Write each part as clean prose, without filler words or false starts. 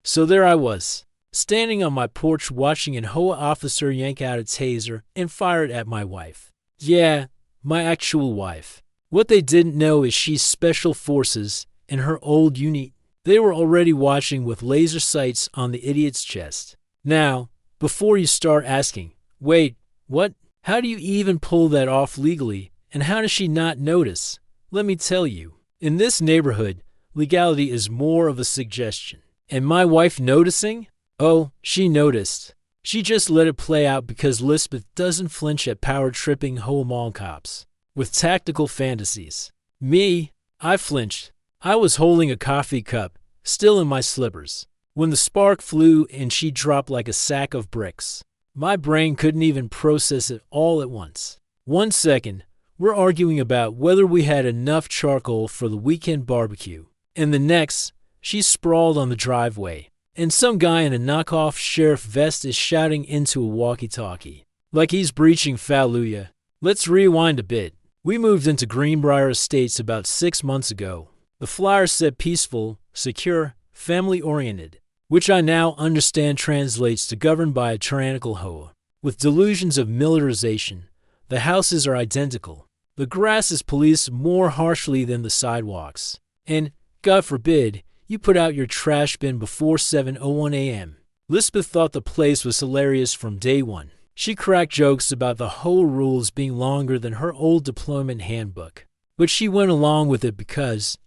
So there I was, standing on my porch watching an Hoa officer yank out a taser and fire it at my wife. Yeah, my actual wife. What they didn't know is she's special forces and her old unit. They were already watching with laser sights on the idiot's chest. Now, before you start asking, wait, what? How do you even pull that off legally? And how does she not notice? Let me tell you, in this neighborhood, legality is more of a suggestion. And my wife noticing? Oh, she noticed. She just let it play out because Lisbeth doesn't flinch at power-tripping Hoa mall cops with tactical fantasies. Me, I flinched. I was holding a coffee cup, still in my slippers, when the spark flew and she dropped like a sack of bricks. My brain couldn't even process it all at once. 1 second, we're arguing about whether we had enough charcoal for the weekend barbecue, and the next, she's sprawled on the driveway, and some guy in a knockoff sheriff vest is shouting into a walkie-talkie, like he's breaching Fallujah. Let's rewind a bit. We moved into Greenbrier Estates about 6 months ago. The flyer said peaceful, secure, family-oriented, which I now understand translates to governed by a tyrannical Hoa. With delusions of militarization, the houses are identical. The grass is policed more harshly than the sidewalks. And, God forbid, you put out your trash bin before 7:01 a.m. Lisbeth thought the place was hilarious from day one. She cracked jokes about the whole rules being longer than her old deployment handbook. But she went along with it because,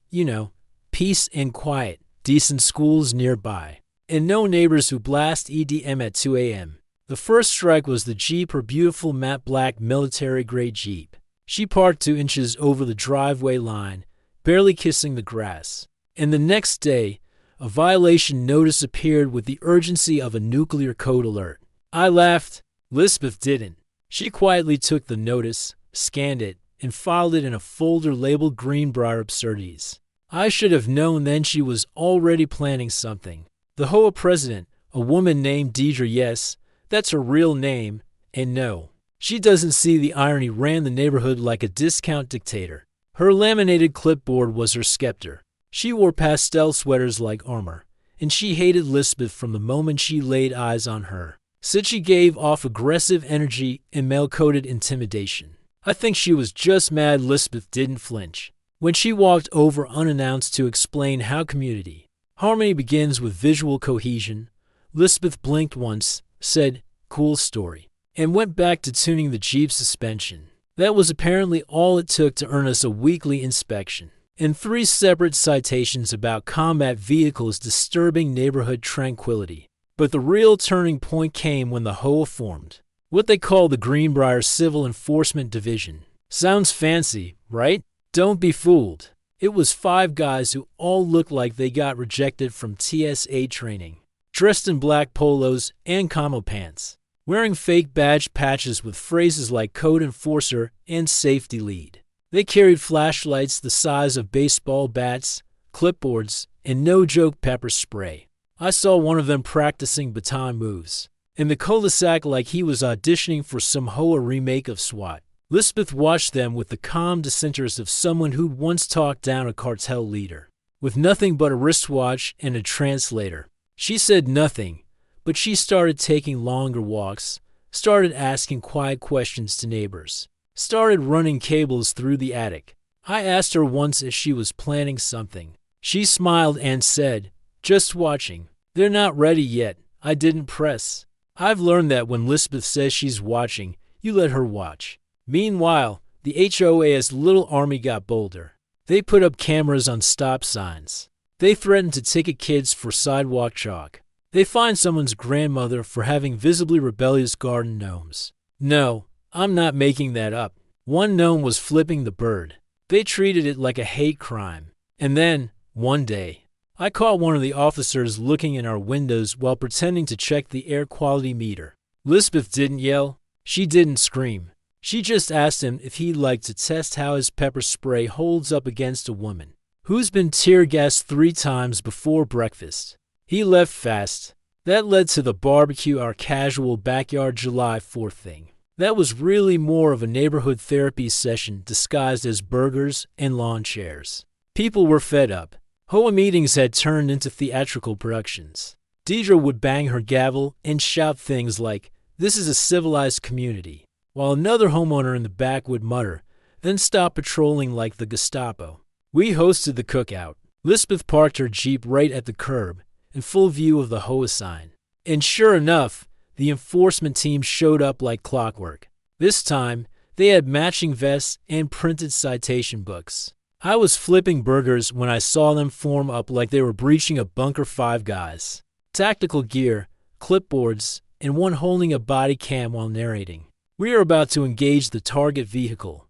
peace and quiet, decent schools nearby, and no neighbors who blast EDM at 2 a.m. The first strike was the Jeep, her beautiful matte black military-grade Jeep. She parked 2 inches over the driveway line, barely kissing the grass. And the next day, a violation notice appeared with the urgency of a nuclear code alert. I laughed. Lisbeth didn't. She quietly took the notice, scanned it, and filed it in a folder labeled Greenbrier Absurdities. I should have known then she was already planning something. The Hoa president, a woman named Deidre, yes, that's her real name, and no, she doesn't see the irony, ran the neighborhood like a discount dictator. Her laminated clipboard was her scepter. She wore pastel sweaters like armor, and she hated Lisbeth from the moment she laid eyes on her. Said she gave off aggressive energy and male-coded intimidation. I think she was just mad Lisbeth didn't flinch. When she walked over unannounced to explain how community harmony begins with visual cohesion, Lisbeth blinked once, said, "Cool story," and went back to tuning the Jeep suspension. That was apparently all it took to earn us a weekly inspection and 3 separate citations about combat vehicles disturbing neighborhood tranquility. But the real turning point came when the Hoa formed what they call the Greenbrier Civil Enforcement Division. Sounds fancy, right? Don't be fooled. It was 5 guys who all looked like they got rejected from TSA training, dressed in black polos and camo pants, wearing fake badge patches with phrases like Code Enforcer and Safety Lead. They carried flashlights the size of baseball bats, clipboards, and no-joke pepper spray. I saw one of them practicing baton moves in the cul-de-sac like he was auditioning for some Hoa remake of SWAT. Lisbeth watched them with the calm dissenters of someone who'd once talked down a cartel leader, with nothing but a wristwatch and a translator. She said nothing, but she started taking longer walks, started asking quiet questions to neighbors, started running cables through the attic. I asked her once if she was planning something. She smiled and said, "Just watching. They're not ready yet." I didn't press. I've learned that when Lisbeth says she's watching, you let her watch. Meanwhile, the HOA's little army got bolder. They put up cameras on stop signs. They threatened to ticket kids for sidewalk chalk. They fined someone's grandmother for having visibly rebellious garden gnomes. No, I'm not making that up. One gnome was flipping the bird. They treated it like a hate crime. And then, one day, I caught one of the officers looking in our windows while pretending to check the air quality meter. Lisbeth didn't yell. She didn't scream. She just asked him if he'd like to test how his pepper spray holds up against a woman who's been tear-gassed 3 times before breakfast. He left fast. That led to the barbecue, our casual backyard July 4th thing. That was really more of a neighborhood therapy session disguised as burgers and lawn chairs. People were fed up. Hoa meetings had turned into theatrical productions. Deidre would bang her gavel and shout things like, "This is a civilized community," while another homeowner in the back would mutter, then stop patrolling like the Gestapo. We hosted the cookout. Lisbeth parked her Jeep right at the curb, in full view of the Hoa sign. And sure enough, the enforcement team showed up like clockwork. This time, they had matching vests and printed citation books. I was flipping burgers when I saw them form up like they were breaching a bunker. 5 guys. Tactical gear, clipboards, and one holding a body cam while narrating. We are about to engage the target vehicle.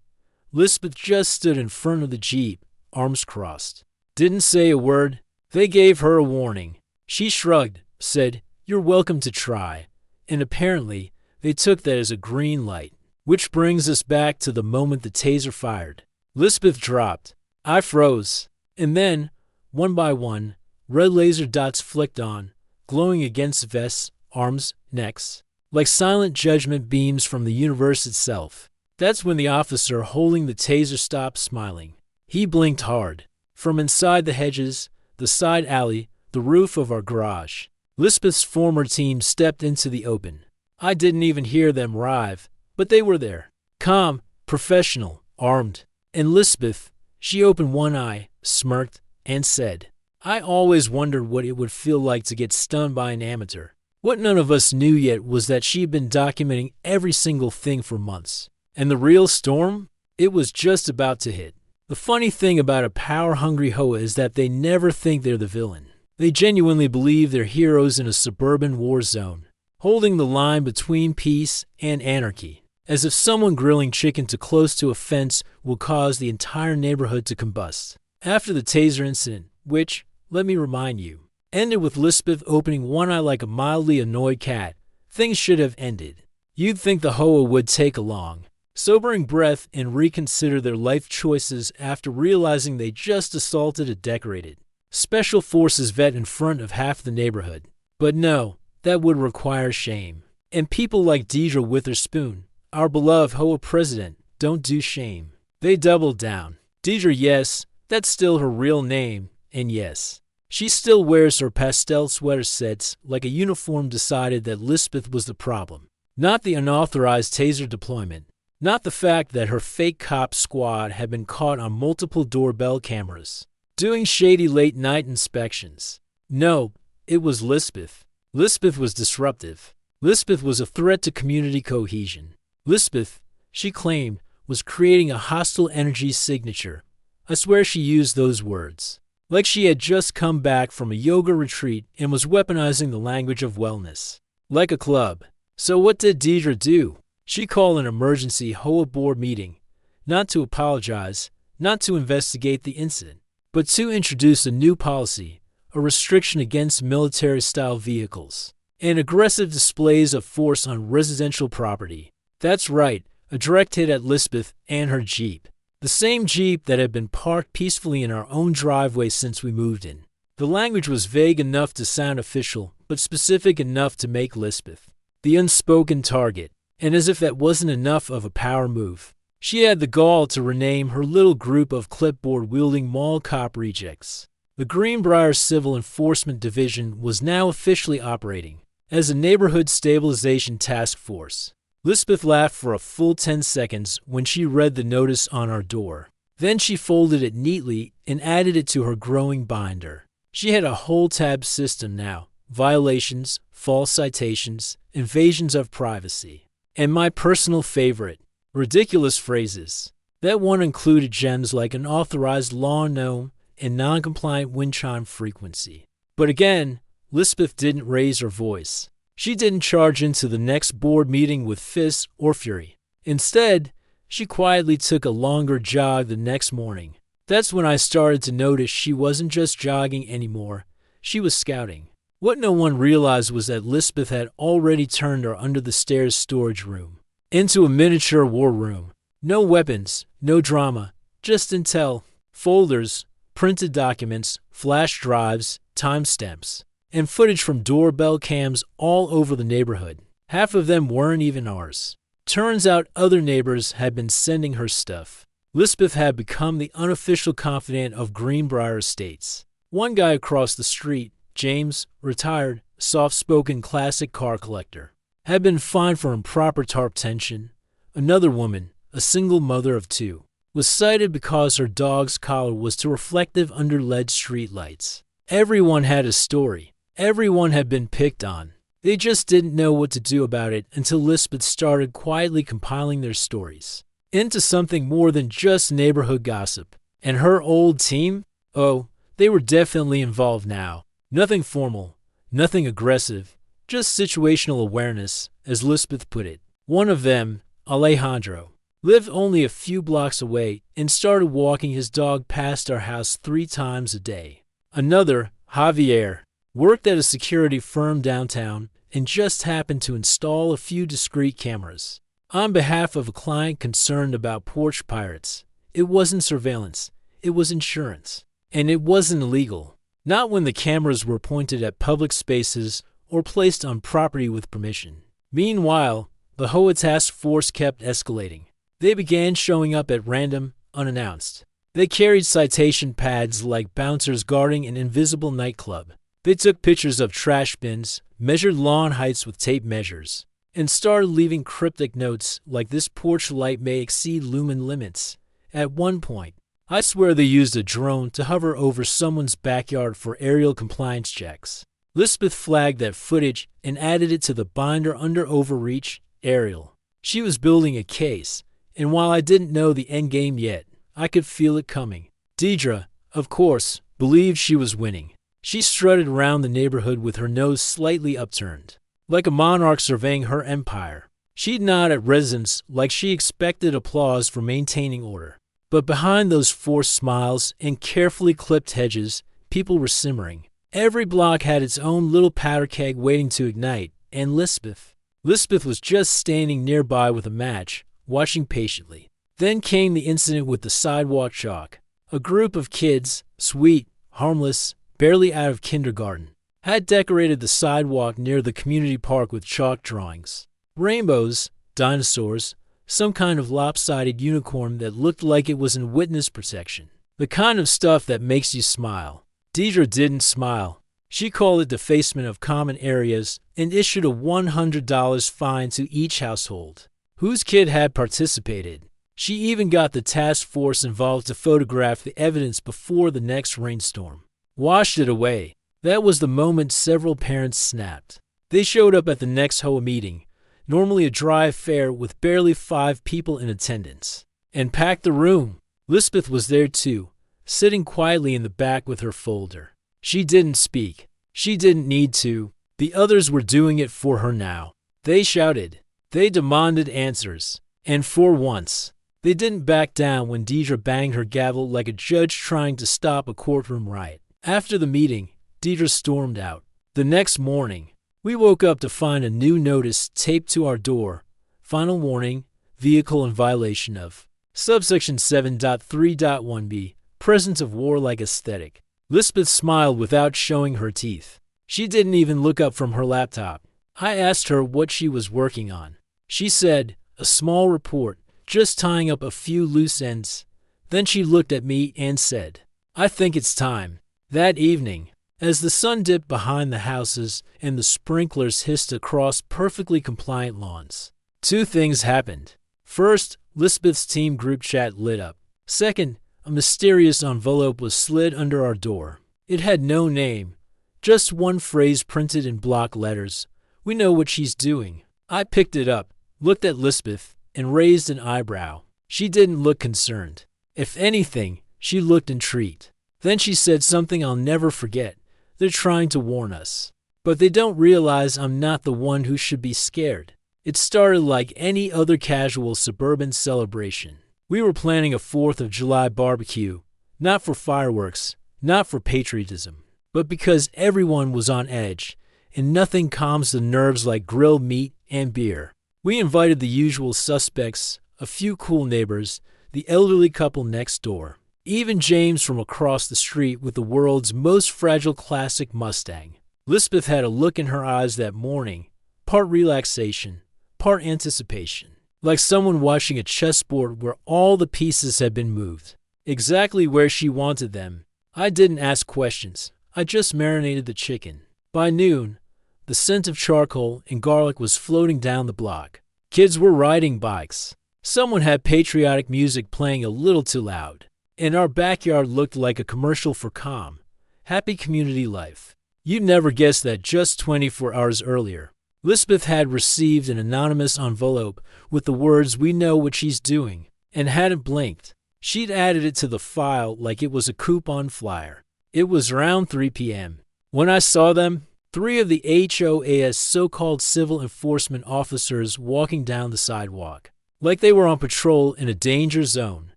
Lisbeth just stood in front of the Jeep, arms crossed. Didn't say a word. They gave her a warning. She shrugged, said, "You're welcome to try." And apparently, they took that as a green light. Which brings us back to the moment the taser fired. Lisbeth dropped. I froze. And then, one by one, red laser dots flicked on, glowing against vests, arms, necks, like silent judgment beams from the universe itself. That's when the officer holding the taser stopped smiling. He blinked hard. From inside the hedges, the side alley, the roof of our garage, Lisbeth's former team stepped into the open. I didn't even hear them arrive, but they were there. Calm, professional, armed. And Lisbeth, she opened one eye, smirked, and said, "I always wondered what it would feel like to get stunned by an amateur." What none of us knew yet was that she'd been documenting every single thing for months. And the real storm? It was just about to hit. The funny thing about a power-hungry Hoa is that they never think they're the villain. They genuinely believe they're heroes in a suburban war zone, holding the line between peace and anarchy, as if someone grilling chicken too close to a fence will cause the entire neighborhood to combust. After the taser incident, which, let me remind you, ended with Lisbeth opening one eye like a mildly annoyed cat, things should have ended. You'd think the Hoa would take a long, sobering breath and reconsider their life choices after realizing they just assaulted a decorated Special Forces vet in front of half the neighborhood. But no, that would require shame. And people like Deidre Witherspoon, our beloved Hoa president, don't do shame. They doubled down. Deidre, yes, that's still her real name, and yes, she still wears her pastel sweater sets like a uniform decided that Lisbeth was the problem. Not the unauthorized taser deployment. Not the fact that her fake cop squad had been caught on multiple doorbell cameras, doing shady late-night inspections. No, it was Lisbeth. Lisbeth was disruptive. Lisbeth was a threat to community cohesion. Lisbeth, she claimed, was creating a hostile energy signature. I swear she used those words. Like she had just come back from a yoga retreat and was weaponizing the language of wellness. Like a club. So what did Deidre do? She called an emergency Hoa board meeting, not to apologize, not to investigate the incident, but to introduce a new policy, a restriction against military-style vehicles, and aggressive displays of force on residential property. That's right, a direct hit at Lisbeth and her Jeep. The same Jeep that had been parked peacefully in our own driveway since we moved in. The language was vague enough to sound official, but specific enough to make Lisbeth the unspoken target. And as if that wasn't enough of a power move, she had the gall to rename her little group of clipboard-wielding mall cop rejects. The Greenbrier Civil Enforcement Division was now officially operating as a neighborhood stabilization task force. Lisbeth laughed for a full 10 seconds when she read the notice on our door. Then she folded it neatly and added it to her growing binder. She had a whole tab system now: violations, false citations, invasions of privacy. And my personal favorite, ridiculous phrases. That one included gems like unauthorized lawn gnome and non-compliant wind chime frequency. But again, Lisbeth didn't raise her voice. She didn't charge into the next board meeting with fists or fury. Instead, she quietly took a longer jog the next morning. That's when I started to notice she wasn't just jogging anymore, she was scouting. What no one realized was that Lisbeth had already turned our under-the-stairs storage room into a miniature war room. No weapons, no drama, just intel, folders, printed documents, flash drives, timestamps, and footage from doorbell cams all over the neighborhood. Half of them weren't even ours. Turns out other neighbors had been sending her stuff. Lisbeth had become the unofficial confidant of Greenbrier Estates. One guy across the street, James, retired, soft-spoken classic car collector, had been fined for improper tarp tension. Another woman, a single mother of two, was cited because her dog's collar was too reflective under LED streetlights. Everyone had a story. Everyone had been picked on. They just didn't know what to do about it until Lisbeth started quietly compiling their stories into something more than just neighborhood gossip. And her old team? Oh, they were definitely involved now. Nothing formal, nothing aggressive, just situational awareness, as Lisbeth put it. One of them, Alejandro, lived only a few blocks away and started walking his dog past our house 3 times a day. Another, Javier, worked at a security firm downtown and just happened to install a few discreet cameras. On behalf of a client concerned about porch pirates, it wasn't surveillance, it was insurance. And it wasn't illegal. Not when the cameras were pointed at public spaces or placed on property with permission. Meanwhile, the Hoa task force kept escalating. They began showing up at random, unannounced. They carried citation pads like bouncers guarding an invisible nightclub. They took pictures of trash bins, measured lawn heights with tape measures, and started leaving cryptic notes like this porch light may exceed lumen limits. At one point, I swear they used a drone to hover over someone's backyard for aerial compliance checks. Lisbeth flagged that footage and added it to the binder under overreach, aerial. She was building a case, and while I didn't know the endgame yet, I could feel it coming. Deidre, of course, believed she was winning. She strutted around the neighborhood with her nose slightly upturned, like a monarch surveying her empire. She'd nod at residents like she expected applause for maintaining order. But behind those forced smiles and carefully clipped hedges, people were simmering. Every block had its own little powder keg waiting to ignite, and Lisbeth was just standing nearby with a match, watching patiently. Then came the incident with the sidewalk chalk. A group of kids, sweet, harmless, barely out of kindergarten, had decorated the sidewalk near the community park with chalk drawings. Rainbows, dinosaurs, some kind of lopsided unicorn that looked like it was in witness protection. The kind of stuff that makes you smile. Deidre didn't smile. She called it defacement of common areas and issued a $100 fine to each household whose kid had participated. She even got the task force involved to photograph the evidence before the next rainstorm. Washed it away. That was the moment several parents snapped. They showed up at the next Hoa meeting, normally a dry affair with barely 5 people in attendance, and packed the room. Lisbeth was there too, sitting quietly in the back with her folder. She didn't speak. She didn't need to. The others were doing it for her now. They shouted. They demanded answers. And for once, they didn't back down when Deidre banged her gavel like a judge trying to stop a courtroom riot. After the meeting, Deidre stormed out. The next morning, we woke up to find a new notice taped to our door. Final warning, vehicle in violation of subsection 7.3.1b, presence of warlike aesthetic. Lisbeth smiled without showing her teeth. She didn't even look up from her laptop. I asked her what she was working on. She said, a small report, just tying up a few loose ends. Then she looked at me and said, I think it's time. That evening, as the sun dipped behind the houses and the sprinklers hissed across perfectly compliant lawns, 2 things happened. First, Lisbeth's team group chat lit up. Second, a mysterious envelope was slid under our door. It had no name, just one phrase printed in block letters. We know what she's doing. I picked it up, looked at Lisbeth, and raised an eyebrow. She didn't look concerned. If anything, she looked intrigued. Then she said something I'll never forget. They're trying to warn us. But they don't realize I'm not the one who should be scared. It started like any other casual suburban celebration. We were planning a 4th of July barbecue, not for fireworks, not for patriotism, but because everyone was on edge, and nothing calms the nerves like grilled meat and beer. We invited the usual suspects, a few cool neighbors, the elderly couple next door. Even James from across the street with the world's most fragile classic Mustang. Lisbeth had a look in her eyes that morning, part relaxation, part anticipation, like someone watching a chessboard where all the pieces had been moved, exactly where she wanted them. I didn't ask questions. I just marinated the chicken. By noon, the scent of charcoal and garlic was floating down the block. Kids were riding bikes. Someone had patriotic music playing a little too loud. And our backyard looked like a commercial for calm, happy community life. You'd never guess that just 24 hours earlier, Lisbeth had received an anonymous envelope with the words, "We know what she's doing," and hadn't blinked. She'd added it to the file like it was a coupon flyer. It was around 3 p.m. when I saw them, 3 of the HOA's so-called civil enforcement officers walking down the sidewalk, like they were on patrol in a danger zone.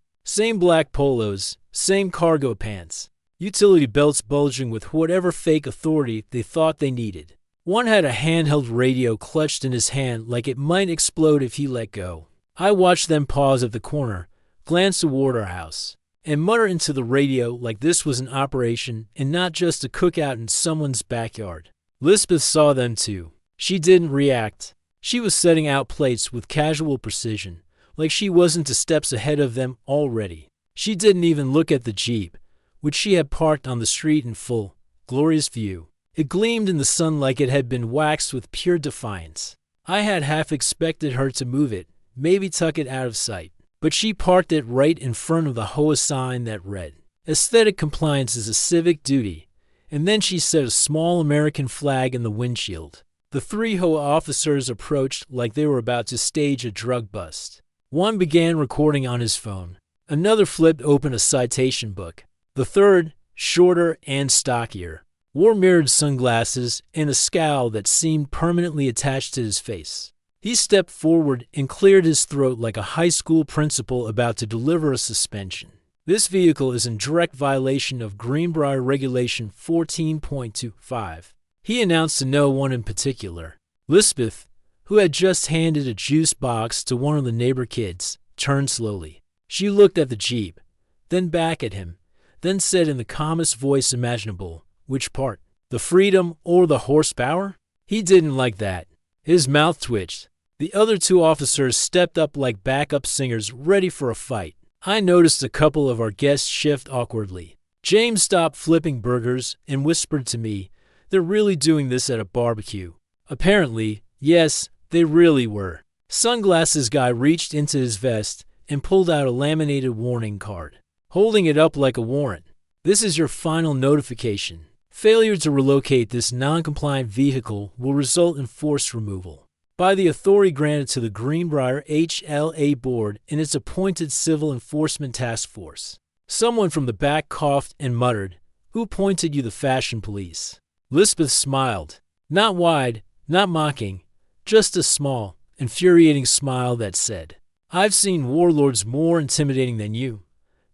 Same black polos, same cargo pants, utility belts bulging with whatever fake authority they thought they needed. One had a handheld radio clutched in his hand like it might explode if he let go. I watched them pause at the corner, glance toward our house, and mutter into the radio like this was an operation and not just a cookout in someone's backyard. Lisbeth saw them too. She didn't react. She was setting out plates with casual precision, like she wasn't 2 steps ahead of them already. She didn't even look at the Jeep, which she had parked on the street in full, glorious view. It gleamed in the sun like it had been waxed with pure defiance. I had half expected her to move it, maybe tuck it out of sight. But she parked it right in front of the Hoa sign that read, "Aesthetic compliance is a civic duty," and then she set a small American flag in the windshield. The 3 Hoa officers approached like they were about to stage a drug bust. One began recording on his phone. Another flipped open a citation book. The third, shorter and stockier, wore mirrored sunglasses and a scowl that seemed permanently attached to his face. He stepped forward and cleared his throat like a high school principal about to deliver a suspension. "This vehicle is in direct violation of Greenbrier Regulation 14.25, he announced to no one in particular. Lisbeth, who had just handed a juice box to one of the neighbor kids, turned slowly. She looked at the Jeep, then back at him, then said in the calmest voice imaginable, "Which part? The freedom or the horsepower?" He didn't like that. His mouth twitched. The other 2 officers stepped up like backup singers ready for a fight. I noticed a couple of our guests shift awkwardly. James stopped flipping burgers and whispered to me, "They're really doing this at a barbecue." Apparently, yes, they really were. Sunglasses guy reached into his vest and pulled out a laminated warning card, holding it up like a warrant. "This is your final notification. Failure to relocate this non-compliant vehicle will result in forced removal by the authority granted to the Greenbrier HLA Board and its appointed Civil Enforcement Task Force." Someone from the back coughed and muttered, "Who appointed you the fashion police?" Lisbeth smiled. Not wide, not mocking, just a small, infuriating smile that said, "I've seen warlords more intimidating than you."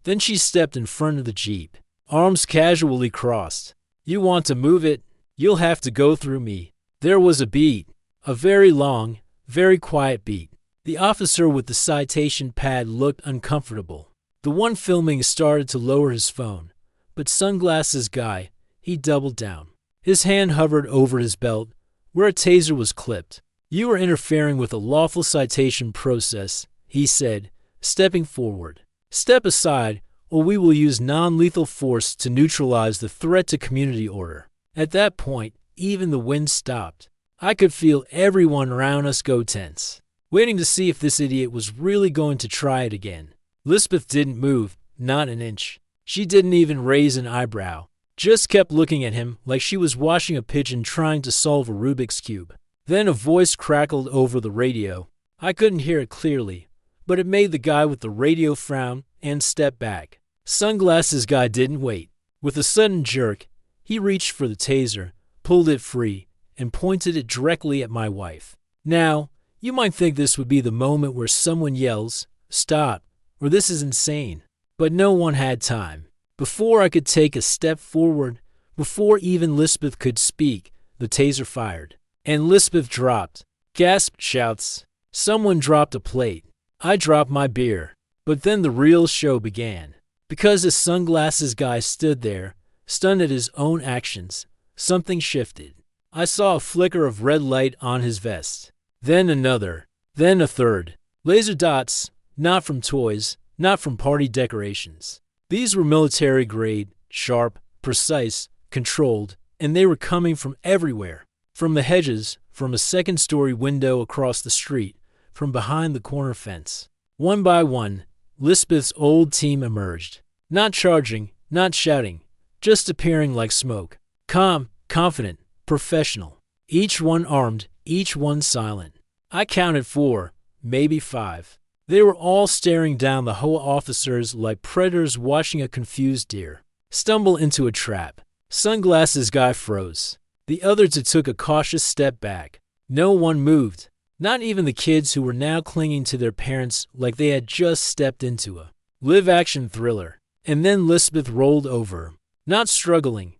Then she stepped in front of the Jeep, arms casually crossed. "You want to move it? You'll have to go through me." There was a beat, a very long, very quiet beat. The officer with the citation pad looked uncomfortable. The one filming started to lower his phone, but sunglasses guy, he doubled down. His hand hovered over his belt, where a taser was clipped. "You are interfering with a lawful citation process," he said, stepping forward. "Step aside, or we will use non-lethal force to neutralize the threat to community order." At that point, even the wind stopped. I could feel everyone around us go tense, waiting to see if this idiot was really going to try it again. Lisbeth didn't move, not an inch. She didn't even raise an eyebrow, just kept looking at him like she was watching a pigeon trying to solve a Rubik's Cube. Then a voice crackled over the radio. I couldn't hear it clearly, but it made the guy with the radio frown and step back. Sunglasses guy didn't wait. With a sudden jerk, he reached for the taser, pulled it free, and pointed it directly at my wife. Now, you might think this would be the moment where someone yells, "Stop," or "This is insane." But no one had time. Before I could take a step forward, before even Lisbeth could speak, the taser fired. And Lisbeth dropped. Gasped shouts. Someone dropped a plate. I dropped my beer. But then the real show began. Because the sunglasses guy stood there, stunned at his own actions, something shifted. I saw a flicker of red light on his vest. Then another. Then a third. Laser dots, not from toys, not from party decorations. These were military grade, sharp, precise, controlled, and they were coming from everywhere. From the hedges, from a second-story window across the street, from behind the corner fence. One by one, Lisbeth's old team emerged. Not charging, not shouting, just appearing like smoke. Calm, confident, professional. Each one armed, each one silent. I counted 4, maybe 5. They were all staring down the Hoa officers like predators watching a confused deer stumble into a trap. Sunglasses guy froze. The others took a cautious step back. No one moved. Not even the kids who were now clinging to their parents like they had just stepped into a live-action thriller. And then Lisbeth rolled over. Not struggling,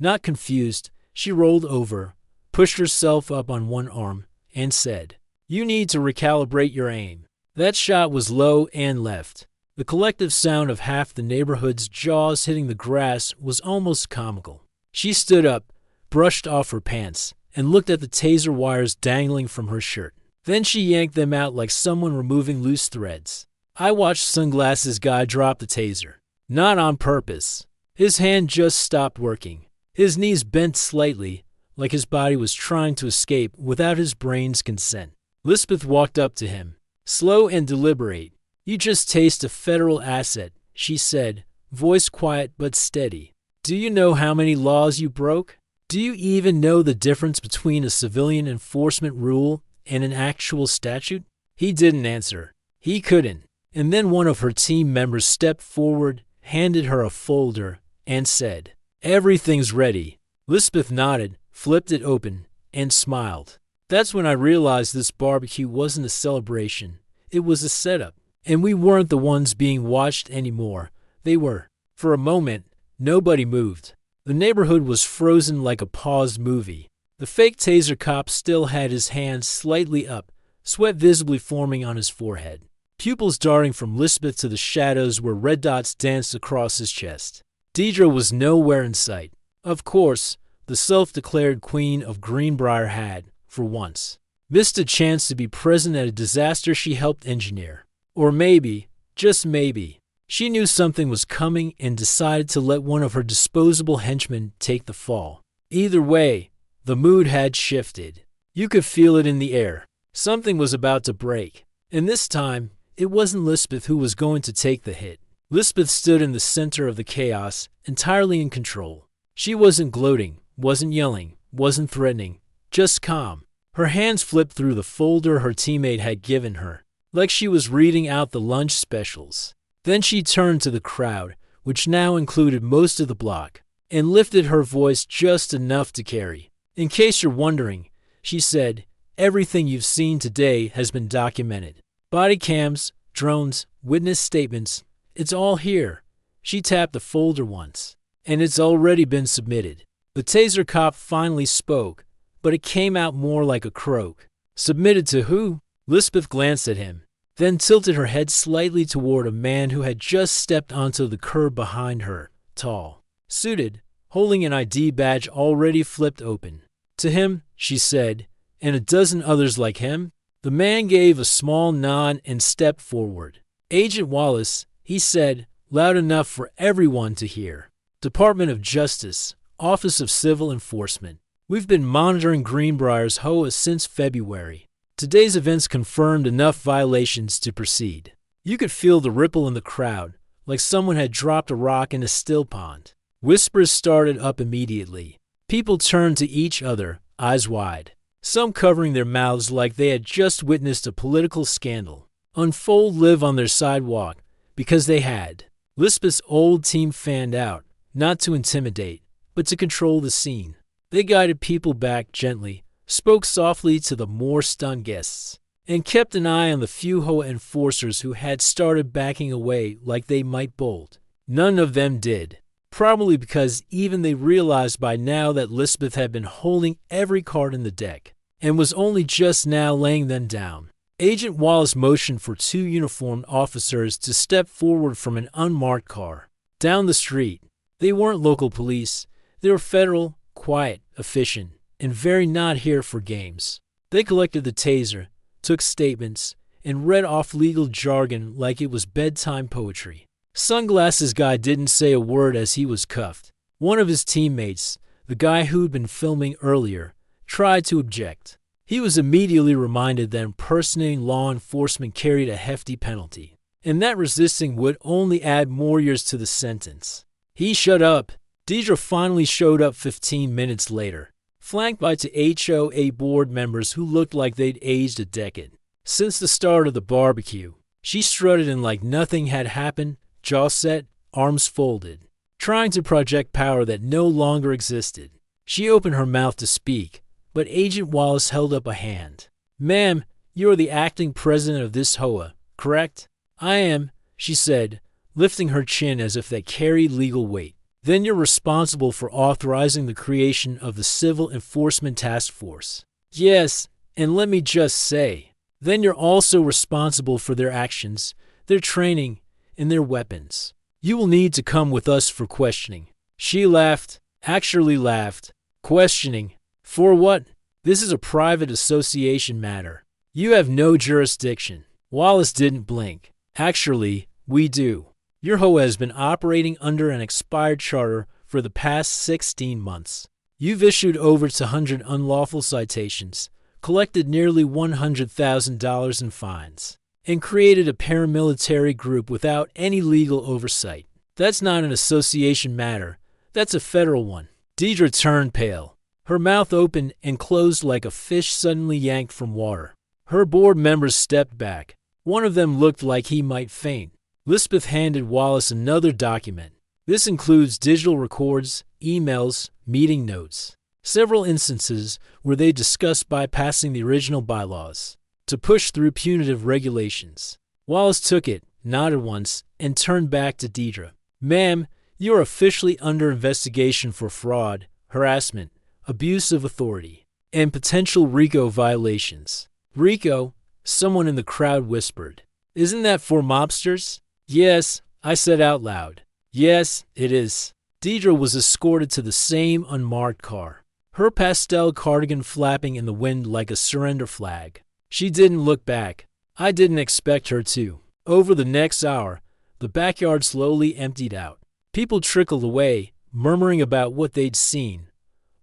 not confused, she rolled over, pushed herself up on one arm, and said, "You need to recalibrate your aim." That shot was low and left. The collective sound of half the neighborhood's jaws hitting the grass was almost comical. She stood up, brushed off her pants, and looked at the taser wires dangling from her shirt. Then she yanked them out like someone removing loose threads. I watched Sunglasses Guy drop the taser. Not on purpose. His hand just stopped working. His knees bent slightly, like his body was trying to escape without his brain's consent. Lisbeth walked up to him, slow and deliberate. "You just tased a federal asset," she said, voice quiet but steady. "Do you know how many laws you broke? Do you even know the difference between a civilian enforcement rule and an actual statute?" He didn't answer. He couldn't. And then one of her team members stepped forward, handed her a folder, and said, "Everything's ready." Lisbeth nodded, flipped it open, and smiled. That's when I realized this barbecue wasn't a celebration. It was a setup. And we weren't the ones being watched anymore. They were. For a moment, nobody moved. The neighborhood was frozen like a paused movie. The fake taser cop still had his hands slightly up, sweat visibly forming on his forehead. Pupils darting from Lisbeth to the shadows where red dots danced across his chest. Deidre was nowhere in sight. Of course, the self-declared queen of Greenbrier had, for once, missed a chance to be present at a disaster she helped engineer. Or maybe, just maybe, she knew something was coming and decided to let one of her disposable henchmen take the fall. Either way, the mood had shifted. You could feel it in the air. Something was about to break. And this time, it wasn't Lisbeth who was going to take the hit. Lisbeth stood in the center of the chaos, entirely in control. She wasn't gloating, wasn't yelling, wasn't threatening, just calm. Her hands flipped through the folder her teammate had given her, like she was reading out the lunch specials. Then she turned to the crowd, which now included most of the block, and lifted her voice just enough to carry. "In case you're wondering," she said, "everything you've seen today has been documented. Body cams, drones, witness statements, it's all here." She tapped the folder once, "And it's already been submitted." The taser cop finally spoke, but it came out more like a croak. "Submitted to who?" Lisbeth glanced at him, then tilted her head slightly toward a man who had just stepped onto the curb behind her, tall, suited, holding an ID badge already flipped open. "To him," she said, "and a dozen others like him." The man gave a small nod and stepped forward. "Agent Wallace," he said, loud enough for everyone to hear. "Department of Justice, Office of Civil Enforcement. We've been monitoring Greenbrier's Hoa since February. Today's events confirmed enough violations to proceed." You could feel the ripple in the crowd, like someone had dropped a rock in a still pond. Whispers started up immediately. People turned to each other, eyes wide, some covering their mouths like they had just witnessed a political scandal unfold live on their sidewalk, because they had. Lisbeth's old team fanned out, not to intimidate, but to control the scene. They guided people back gently, spoke softly to the more stunned guests, and kept an eye on the few Hoa enforcers who had started backing away like they might bolt. None of them did, probably because even they realized by now that Lisbeth had been holding every card in the deck, and was only just now laying them down. Agent Wallace motioned for 2 uniformed officers to step forward from an unmarked car. Down the street. They weren't local police. They were federal, quiet, efficient, and very not here for games. They collected the taser, took statements, and read off legal jargon like it was bedtime poetry. Sunglasses Guy didn't say a word as he was cuffed. One of his teammates, the guy who'd been filming earlier, tried to object. He was immediately reminded that impersonating law enforcement carried a hefty penalty, and that resisting would only add more years to the sentence. He shut up. Deidre finally showed up 15 minutes later, flanked by two HOA board members who looked like they'd aged a decade. Since the start of the barbecue, she strutted in like nothing had happened, jaw set, arms folded, trying to project power that no longer existed. She opened her mouth to speak, but Agent Wallace held up a hand. "Ma'am, you are the acting president of this HOA, correct?" "I am," she said, lifting her chin as if that carried legal weight. "Then you're responsible for authorizing the creation of the Civil Enforcement Task Force." "Yes, and let me just say, then you're also responsible for their actions, their training, and their weapons. You will need to come with us for questioning." She laughed, actually laughed. "Questioning? For what? This is a private association matter. You have no jurisdiction." Wallace didn't blink. "Actually, we do. Your HOA has been operating under an expired charter for the past 16 months. You've issued over 200 unlawful citations, collected nearly $100,000 in fines, and created a paramilitary group without any legal oversight. That's not an association matter. That's a federal one." Deidre turned pale. Her mouth opened and closed like a fish suddenly yanked from water. Her board members stepped back. One of them looked like he might faint. Lisbeth handed Wallace another document. This includes digital records, emails, meeting notes, several instances where they discussed bypassing the original bylaws to push through punitive regulations. Wallace took it, nodded once, and turned back to Deidre. "Ma'am, you are officially under investigation for fraud, harassment, abuse of authority, and potential RICO violations." "RICO?" someone in the crowd whispered. "Isn't that for mobsters?" "Yes," I said out loud. "Yes, it is." Deidre was escorted to the same unmarked car, her pastel cardigan flapping in the wind like a surrender flag. She didn't look back. I didn't expect her to. Over the next hour, the backyard slowly emptied out. People trickled away, murmuring about what they'd seen,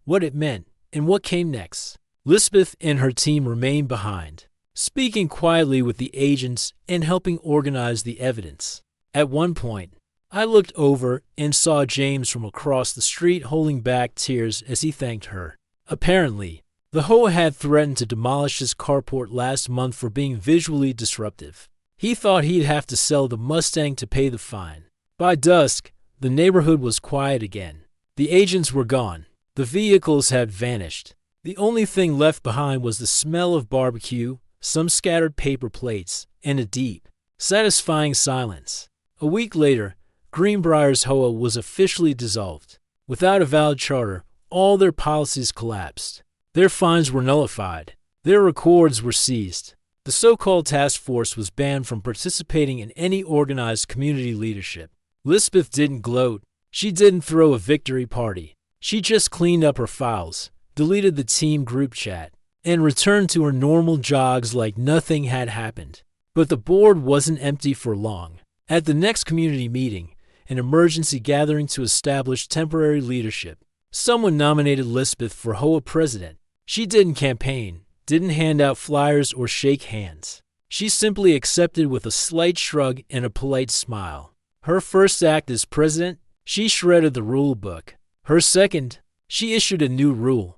what it meant, and what came next. Lisbeth and her team remained behind, speaking quietly with the agents and helping organize the evidence. At one point, I looked over and saw James from across the street holding back tears as he thanked her. Apparently, the HOA had threatened to demolish his carport last month for being visually disruptive. He thought he'd have to sell the Mustang to pay the fine. By dusk, the neighborhood was quiet again. The agents were gone. The vehicles had vanished. The only thing left behind was the smell of barbecue, some scattered paper plates, and a deep, satisfying silence. A week later, Greenbrier's HOA was officially dissolved. Without a valid charter, all their policies collapsed. Their fines were nullified. Their records were seized. The so-called task force was banned from participating in any organized community leadership. Lisbeth didn't gloat. She didn't throw a victory party. She just cleaned up her files, deleted the team group chat, and returned to her normal jogs like nothing had happened. But the board wasn't empty for long. At the next community meeting, an emergency gathering to establish temporary leadership, someone nominated Lisbeth for HOA president. She didn't campaign, didn't hand out flyers or shake hands. She simply accepted with a slight shrug and a polite smile. Her first act as president, she shredded the rule book. Her second, she issued a new rule.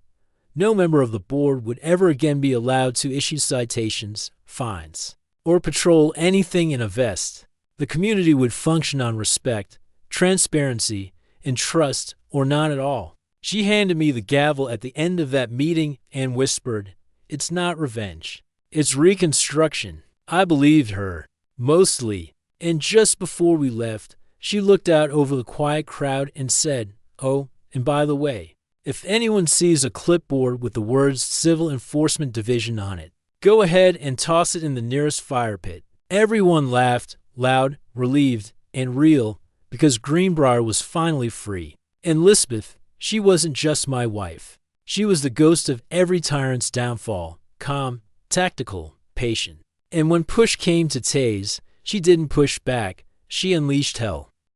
No member of the board would ever again be allowed to issue citations, fines, or patrol anything in a vest. The community would function on respect, transparency, and trust, or not at all. She handed me the gavel at the end of that meeting and whispered, "It's not revenge. It's reconstruction." I believed her, mostly, and just before we left, she looked out over the quiet crowd and said, "Oh, and by the way, if anyone sees a clipboard with the words Civil Enforcement Division on it, go ahead and toss it in the nearest fire pit." Everyone laughed, loud, relieved, and real, because Greenbrier was finally free. And Lisbeth, she wasn't just my wife. She was the ghost of every tyrant's downfall, calm, tactical, patient. And when push came to tase, she didn't push back. She unleashed hell.